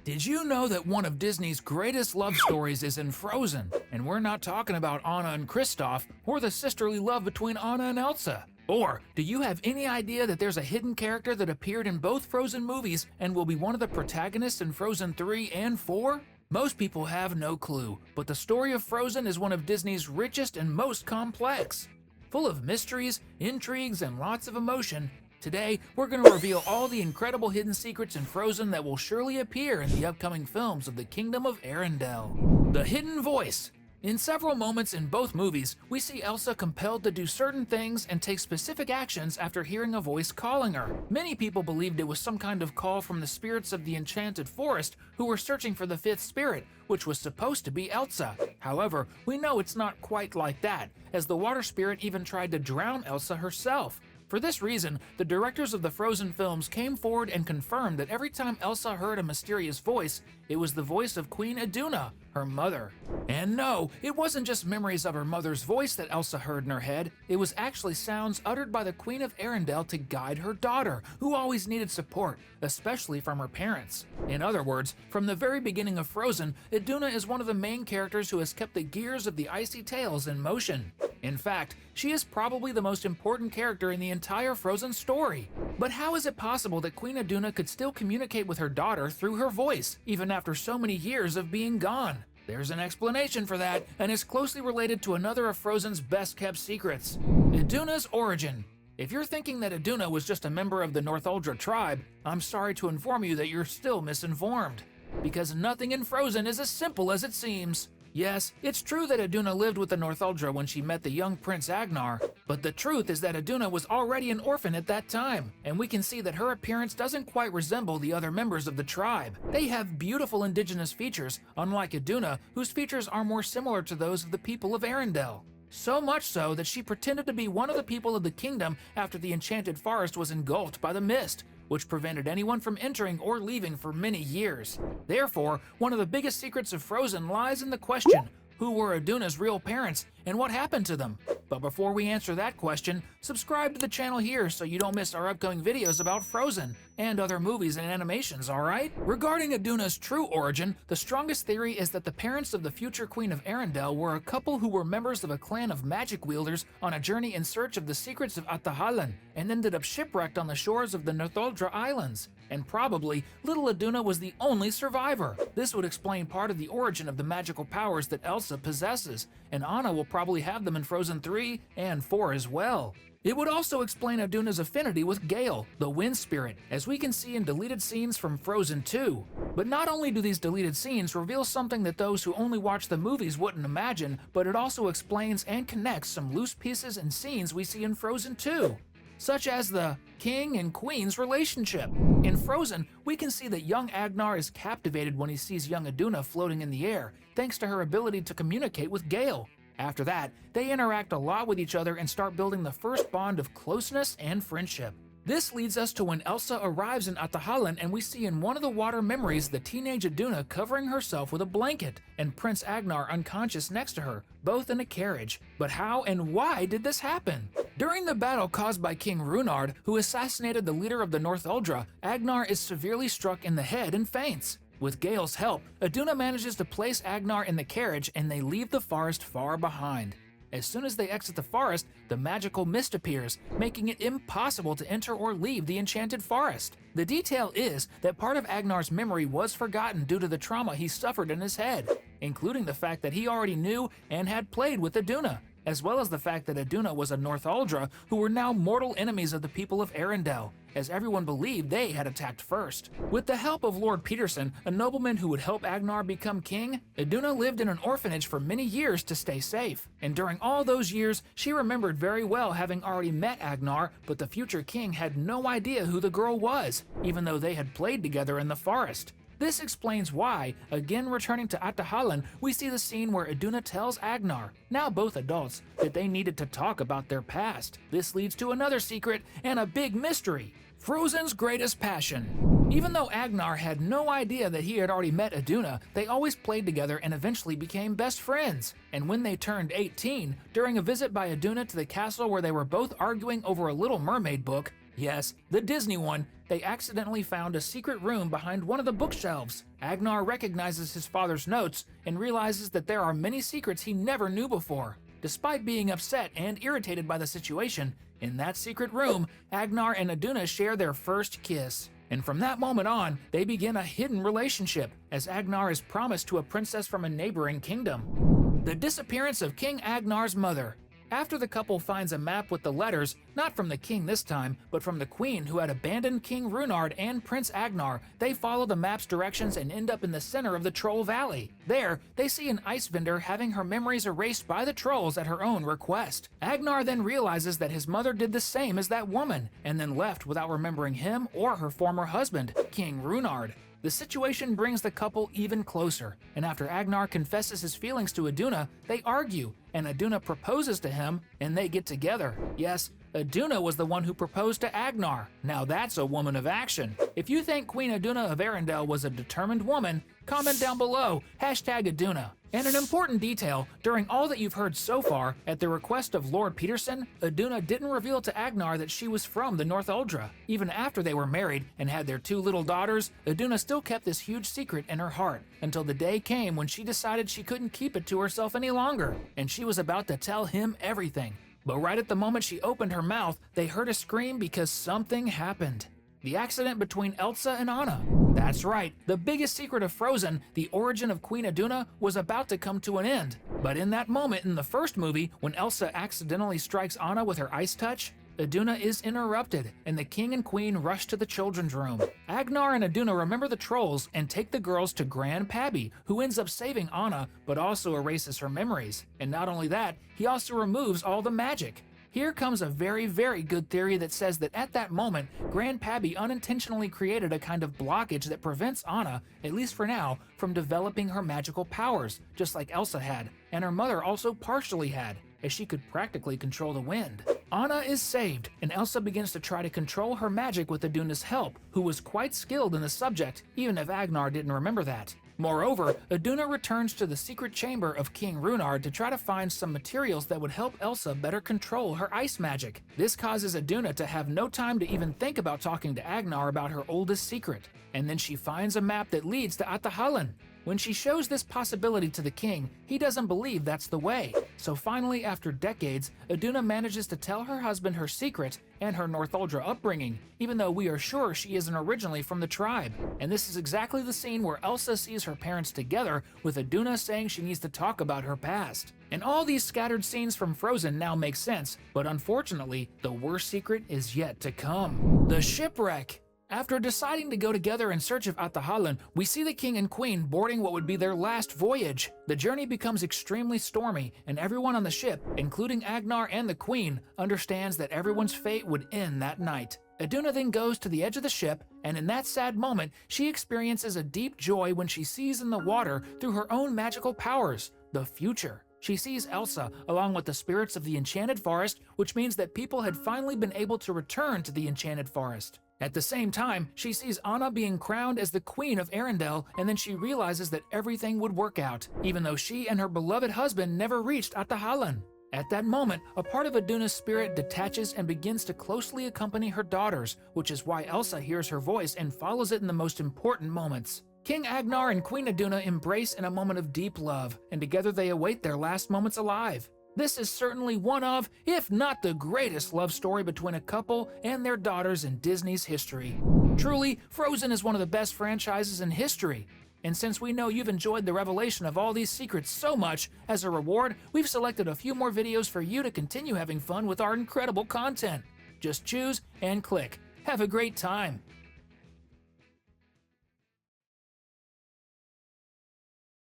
Did you know that one of Disney's greatest love stories is in Frozen? And we're not talking about Anna and Kristoff or the sisterly love between Anna and Elsa. Or, do you have any idea that there's a hidden character that appeared in both Frozen movies and will be one of the protagonists in Frozen 3 and 4? Most people have no clue, but the story of Frozen is one of Disney's richest and most complex. Full of mysteries, intrigues, and lots of emotion, today we're going to reveal all the incredible hidden secrets in Frozen that will surely appear in the upcoming films of the Kingdom of Arendelle. The Hidden Voice. In several moments in both movies, we see Elsa compelled to do certain things and take specific actions after hearing a voice calling her. Many people believed it was some kind of call from the spirits of the enchanted forest who were searching for the fifth spirit, which was supposed to be Elsa. However, we know it's not quite like that, as the water spirit even tried to drown Elsa herself. For this reason, the directors of the Frozen films came forward and confirmed that every time Elsa heard a mysterious voice, it was the voice of Queen Iduna, her mother. And no, it wasn't just memories of her mother's voice that Elsa heard in her head, it was actually sounds uttered by the Queen of Arendelle to guide her daughter, who always needed support, especially from her parents. In other words, from the very beginning of Frozen, Iduna is one of the main characters who has kept the gears of the icy tales in motion. In fact, she is probably the most important character in the entire Frozen story. But how is it possible that Queen Iduna could still communicate with her daughter through her voice, even after so many years of being gone? There's an explanation for that, and it's closely related to another of Frozen's best-kept secrets, Adonas Origin. If you're thinking that Iduna was just a member of the Northuldra tribe, I'm sorry to inform you that you're still misinformed. Because nothing in Frozen is as simple as it seems. Yes, it's true that Iduna lived with the Northuldra when she met the young Prince Agnar, but the truth is that Iduna was already an orphan at that time, and we can see that her appearance doesn't quite resemble the other members of the tribe. They have beautiful indigenous features, unlike Iduna, whose features are more similar to those of the people of Arendelle. So much so that she pretended to be one of the people of the kingdom after the enchanted forest was engulfed by the mist, which prevented anyone from entering or leaving for many years. Therefore, one of the biggest secrets of Frozen lies in the question, who were Iduna's real parents and what happened to them? But before we answer that question, subscribe to the channel here so you don't miss our upcoming videos about Frozen and other movies and animations, alright? Regarding Iduna's true origin, the strongest theory is that the parents of the future Queen of Arendelle were a couple who were members of a clan of magic wielders on a journey in search of the secrets of Ahtohallan and ended up shipwrecked on the shores of the Northuldra Islands. And probably, little Iduna was the only survivor. This would explain part of the origin of the magical powers that Elsa possesses, and Anna will probably have them in Frozen 3 and 4 as well. It would also explain Iduna's affinity with Gale, the wind spirit, as we can see in deleted scenes from Frozen 2. But not only do these deleted scenes reveal something that those who only watch the movies wouldn't imagine, but it also explains and connects some loose pieces and scenes we see in Frozen 2. Such as the king and queen's relationship. In Frozen, we can see that young Agnar is captivated when he sees young Iduna floating in the air, thanks to her ability to communicate with Gale. After that, they interact a lot with each other and start building the first bond of closeness and friendship. This leads us to when Elsa arrives in Ahtohallan and we see in one of the water memories the teenage Iduna covering herself with a blanket and Prince Agnar unconscious next to her, both in a carriage. But how and why did this happen? During the battle caused by King Runard, who assassinated the leader of the Northuldra, Agnar is severely struck in the head and faints. With Gale's help, Iduna manages to place Agnar in the carriage and they leave the forest far behind. As soon as they exit the forest, the magical mist appears, making it impossible to enter or leave the enchanted forest. The detail is that part of Agnar's memory was forgotten due to the trauma he suffered in his head, including the fact that he already knew and had played with Iduna, as well as the fact that Iduna was a Northuldra who were now mortal enemies of the people of Arendelle, as everyone believed they had attacked first. With the help of Lord Peterson, a nobleman who would help Agnar become king, Iduna lived in an orphanage for many years to stay safe. And during all those years, she remembered very well having already met Agnar, but the future king had no idea who the girl was, even though they had played together in the forest. This explains why, again returning to Ahtohallan, we see the scene where Iduna tells Agnar, now both adults, that they needed to talk about their past. This leads to another secret and a big mystery: Frozen's greatest passion. Even though Agnar had no idea that he had already met Iduna, they always played together and eventually became best friends. And when they turned 18, during a visit by Iduna to the castle where they were both arguing over a Little Mermaid book, Yes, the Disney one. They accidentally found a secret room behind one of the bookshelves. Agnar recognizes his father's notes and realizes that there are many secrets he never knew before. Despite being upset and irritated by the situation, in that secret room, Agnar and Aduna share their first kiss. And from that moment on, they begin a hidden relationship, as Agnar is promised to a princess from a neighboring kingdom. The disappearance of King Agnar's mother. After the couple finds a map with the letters, not from the king this time, but from the queen who had abandoned King Runard and Prince Agnar, they follow the map's directions and end up in the center of the Troll Valley. There, they see an ice vendor having her memories erased by the trolls at her own request. Agnar then realizes that his mother did the same as that woman, and then left without remembering him or her former husband, King Runard. The situation brings the couple even closer, and after Agnar confesses his feelings to Aduna, they argue, and Aduna proposes to him, and they get together. Yes, Aduna was the one who proposed to Agnar. Now that's a woman of action. If you think Queen Aduna of Arendelle was a determined woman, comment down below, #Aduna. And an important detail, during all that you've heard so far, at the request of Lord Peterson, Aduna didn't reveal to Agnar that she was from the North Uldra. Even after they were married and had their 2 little daughters, Aduna still kept this huge secret in her heart, until the day came when she decided she couldn't keep it to herself any longer, and she was about to tell him everything. But right at the moment she opened her mouth, they heard a scream because something happened. The accident between Elsa and Anna. That's right, the biggest secret of Frozen, the origin of Queen Aduna, was about to come to an end. But in that moment in the first movie, when Elsa accidentally strikes Anna with her ice touch, Aduna is interrupted, and the king and queen rush to the children's room. Agnar and Aduna remember the trolls and take the girls to Grand Pabbie, who ends up saving Anna, but also erases her memories. And not only that, he also removes all the magic. Here comes a very, very good theory that says that at that moment, Grand Pabbie unintentionally created a kind of blockage that prevents Anna, at least for now, from developing her magical powers, just like Elsa had, and her mother also partially had, as she could practically control the wind. Anna is saved, and Elsa begins to try to control her magic with Aduna's help, who was quite skilled in the subject, even if Agnar didn't remember that. Moreover, Aduna returns to the secret chamber of King Runard to try to find some materials that would help Elsa better control her ice magic. This causes Aduna to have no time to even think about talking to Agnar about her oldest secret, and then she finds a map that leads to Atahallan. When she shows this possibility to the king, he doesn't believe that's the way. So finally, after decades, Aduna manages to tell her husband her secret and her North Uldra upbringing, even though we are sure she isn't originally from the tribe. And this is exactly the scene where Elsa sees her parents together, with Aduna saying she needs to talk about her past. And all these scattered scenes from Frozen now make sense, but unfortunately, the worst secret is yet to come. The Shipwreck. After deciding to go together in search of Atahallan, we see the king and queen boarding what would be their last voyage. The journey becomes extremely stormy, and everyone on the ship, including Agnar and the queen, understands that everyone's fate would end that night. Aduna then goes to the edge of the ship, and in that sad moment, she experiences a deep joy when she sees in the water, through her own magical powers, the future. She sees Elsa, along with the spirits of the Enchanted Forest, which means that people had finally been able to return to the Enchanted Forest. At the same time, she sees Anna being crowned as the Queen of Arendelle, and then she realizes that everything would work out, even though she and her beloved husband never reached Atahallan. At that moment, a part of Aduna's spirit detaches and begins to closely accompany her daughters, which is why Elsa hears her voice and follows it in the most important moments. King Agnar and Queen Aduna embrace in a moment of deep love, and together they await their last moments alive. This is certainly one of, if not the greatest love story between a couple and their daughters in Disney's history. Truly, Frozen is one of the best franchises in history. And since we know you've enjoyed the revelation of all these secrets so much, as a reward, we've selected a few more videos for you to continue having fun with our incredible content. Just choose and click. Have a great time.